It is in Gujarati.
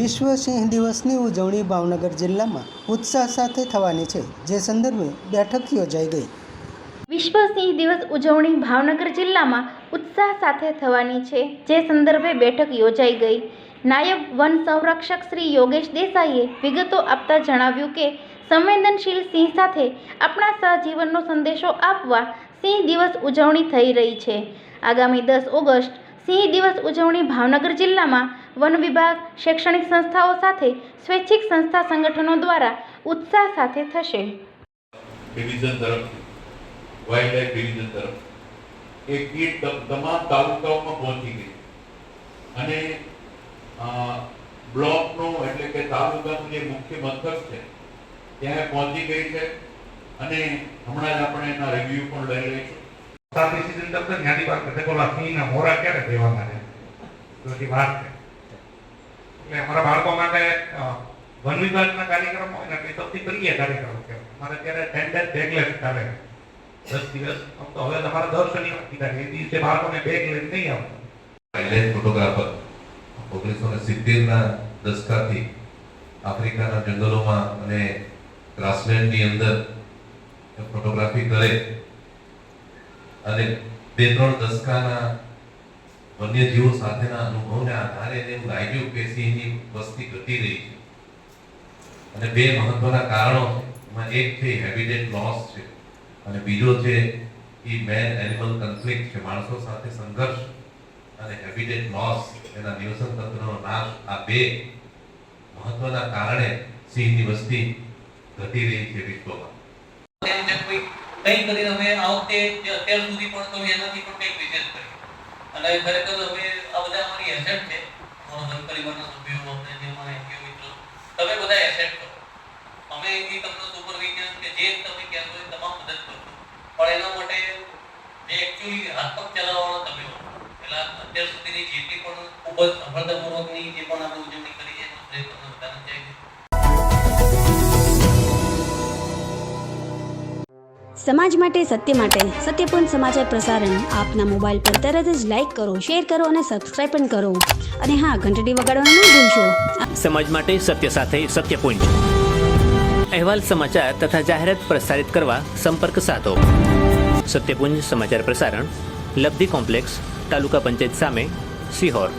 વિશ્વ સિંહ દિવસની ઉજવણી ભાવનગર જિલ્લામાં ઉત્સાહ સાથે થવાની છે, જે સંદર્ભે બેઠક યોજાઈ ગઈ। વિશ્વ સિંહ દિવસ ઉજવણી ભાવનગર જિલ્લામાં ઉત્સાહ સાથે થવાની છે, જે સંદર્ભે બેઠક યોજાઈ ગઈ। નાયબ વન સંરક્ષક શ્રી યોગેશ દેસાઈએ વિગતો આપતા જણાવ્યું કે સંવેદનશીલ સિંહ સાથે આપણા સહજીવનનો સંદેશો આપવા સિંહ દિવસ ઉજવણી થઈ રહી છે। આગામી 10 ઓગસ્ટ સિંહ દિવસ ઉજવણી ભાવનગર જિલ્લામાં વન વિભાગ, શૈક્ષણિક સંસ્થાઓ સાથે સ્વૈચ્છિક સંસ્થા સંગઠનો દ્વારા ઉત્સાહ સાથે થશે। ડિવિઝન તરફથી વાઇલ્ડલાઇફ ડિવિઝન તરફ એક કીટ તમામ તાલુકાઓમાં પહોંચી ગઈ અને બ્લોકનો એટલે કે તાલુકાનું જે મુખ્ય મથક છે ત્યાં પહોંચી ગઈ છે અને હમણાં જ આપણે એના રિવ્યુ પણ લઈ રહીશું। સાથી સીઝન તક ન્યાદી વાત કરતે બોલા સિંહના મોરા ક્યારે દેવાના છે તો એ વાત છે એટલે અમારા બાળકો માટે વન વિભાગના કાર્યક્રમ હોય ને એ સૌથી પ્રિય કાર્યક્રમ છે। અમારે ત્યારે ટેન્ડર બેગલેસ ચાલે 10 દિવસ તો હવે તમારા દર શનિવાર કીધા એ દિવસે બાળકોને બેગ લઈને નહીં આવતું। વાઇલ્ડલાઇફ ફોટોગ્રાફર 1970ના દશકાથી આફ્રિકાના જંગલોમાં અને ગ્રાસલેન્ડની અંદર ફોટોગ્રાફી કરે અને 2-3 દશકાના વન્યજીવો સાથેના અનુભવને આધારે એવું લાગ્યું કે સિંહની વસ્તી ઘટી રહી છે અને 2 મહત્વના કારણો છે। એમાં એક છે હેબિટેટ લોસ છે અને બીજો છે એ મેન એનિમલ કોન્ફ્લિક્ટ છે, માણસો સાથે સંઘર્ષ અને હેબિટેટ લોસ એના નિવસન તંત્રનો નાશ। આ 2 મહત્વના કારણે સિંહની વસ્તી ઘટી રહી છે વિશ્વમાં। કંઈ કરીને અમે આ વખતે જે અત્યાર સુધી પણ તો એનાથી પણ કંઈક વિશેષ કરી અને ખરેખર અમે આ બધા અમારી એસેટ છે, અમારા પરિવારના સભ્યો આપણે જે અમારા એનજીઓ મિત્રો તમે બધા એસેટ કરો, અમે અહીંથી તમને સુપરવિઝન કે જે તમે કહેશો એ તમામ મદદ કરશો, પણ એના માટે જે એકચ્યુઅલી હાથ પગ ચલાવવાનો તમે હો પેલા અત્યાર સુધીની જેટલી પણ ખૂબ જ સફળતાપૂર્વકની જે પણ આપણે ઉજવણી કરી છે એનો શ્રેય તમને બધાને જાય છે। સમાજ માટે, સત્ય માટે, સત્યપૂર્ણ સમાચાર પ્રસારણ આપના મોબાઈલ પર તરત જ લાઈક કરો, શેર કરો અને સબસ્ક્રાઇબ પણ કરો અને હા, ઘંટડી વગાડવાનું ન ભૂલશો। સમાજ માટે સત્ય સાથે સત્યપૂર્ણ અહેવાલ, સમાચાર તથા જાહેરાત પ્રસારિત કરવા સંપર્ક સાધો। સત્યપુંજ સમાચાર પ્રસારણ, લબ્ધિ કોમ્પ્લેક્સ, તાલુકા પંચાયત સામે, સિહોર।